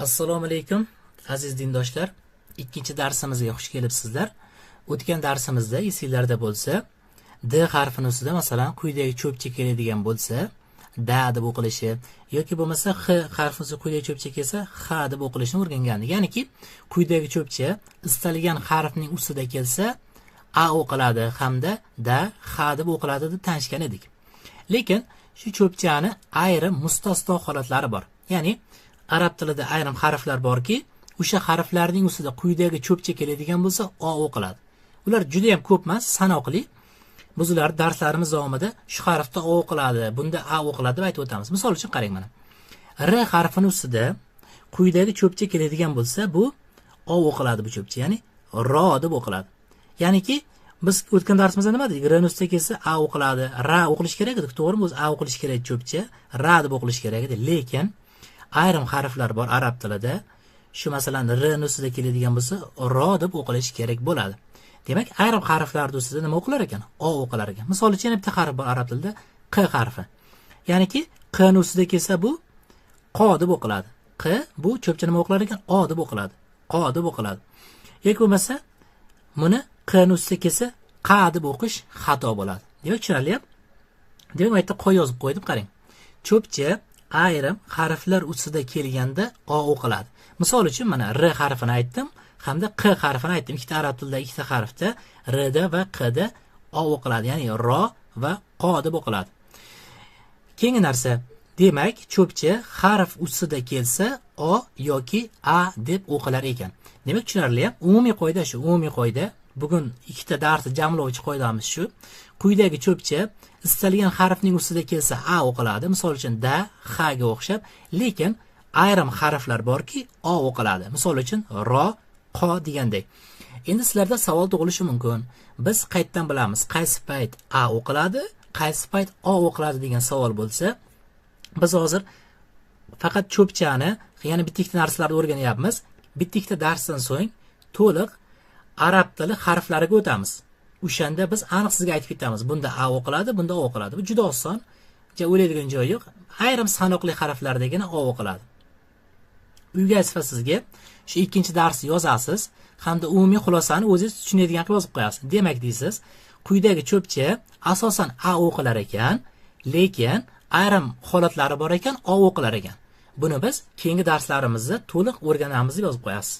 Assalomu alaykum aziz dindoshlar. Ikkinchi darsimizga xush kelibsizlar. O'tgan darsimizda esinglarda bo'lsa, D harfini ustida masalan quyidagi cho'pcha keladigan bo'lsa, da deb o'qilishi yoki bo'lmasa X harfini ustida quyidagi cho'pcha kelsa, X deb o'qilishini o'rgangandik. Ya'niki quyidagi cho'pcha istalgan harfning ustida kelsa, A o'qiladi hamda da X deb o'qiladi deb tanishgan edik. Lekin shu cho'pchani ayrim mustasno holatlari bor. Ya'ni arab tilida ayrim harflar borki, o'sha harflarning ustida quyidagi cho'pcha keladigan bo'lsa, O o'qiladi. Ular juda ham ko'p emas, sanoqli. Biz ular darslarimiz davomida shu harfda O o'qiladi, bunda A o'qiladi deb aytib o'tamiz. Misol uchun qarang mana. R harfini ustida quyidagi cho'pcha keladigan bo'lsa, bu O o'qiladi bu cho'pcha, ya'ni ro deb o'qiladi. Ya'niki biz o'tgan darsimizda nima dedik? R ustida kelsa A o'qiladi, ra o'qilish kerak edi, to'g'rimi? O'zi A o'qilish kerak cho'pcha, ra deb o'qilish kerak edi. Lekin ayrim harflar bor arab tilida, shu masalan R ustida keladigan bo'lsa, ro deb o'qilish kerak bo'ladi. Demak, ayrim harflar ustida nima o'qilar ekan? O o'qilar ekan. Misol uchun yana bitta harf bor arab tilida, Q harfi. Ya'niki Q ustida kelsa bu Q deb o'qiladi. Q bu cho'pcha nima o'qilar ekan? O deb o'qiladi. Q deb o'qiladi. Yoki bo'lmasa buni Q ustida kelsa Q deb o'qish xato bo'ladi. Demak, tushunarlimi? Demak, bu yerda qo'y yozib qo'ydim, qarang. Cho'pcha ayrim harflar ustida kelganda O o'qiladi. Misol uchun mana R harfini aytdim hamda Q harfini aytdim. Ikkita arab tilida ikkita harfda R da va Q da O o'qiladi, ya'ni ro va Q deb o'qiladi. Keyingi narsa, demak, cho'pcha harf ustida kelsa O yoki A deb o'qilar ekan. Demak, tushunarli. Umumiy qoida shu, umumiy qoida. Bugun ikkita darsni jamlovchi qoidamiz shu. Quyidagi cho'pcha istalgan harfning ustida kelsa A o'qiladi. Misol uchun da, X ga o'xshab, lekin ayrim harflar borki O o'qiladi. Misol uchun ro, Q degandek. Endi sizlarda savol tug'ilishi mumkin. Biz qayerdan bilamiz qaysi payt A o'qiladi, qaysi payt O o'qiladi degan savol bo'lsa, biz hozir faqat cho'pchani, ya'ni bitta ikkita narsalarni o'rganyapmiz. Bitta ikkita darsdan so'ng to'liq arab tili harflariga o'tamiz. O'shanda biz aniq sizga aytib ketamiz. Bunda A o'qiladi, bunda O o'qiladi. Bu juda oson. O'ylaydigan joyi yo'q. Ayrim sanoqli harflardagina O o'qiladi. Uyga asfa sizga shu ikkinchi darsni yozasiz hamda umumiy xulosani o'zingiz tushunadigan qilib yozib qo'yasiz. Demak deysiz, quyidagi cho'pcha asosan A o'qilar ekan, lekin ayrim holatlari bor ekan, O o'qilar ekan. Buni biz keyingi darslarimizda to'liq o'rganamiz deb yozib qo'yasiz.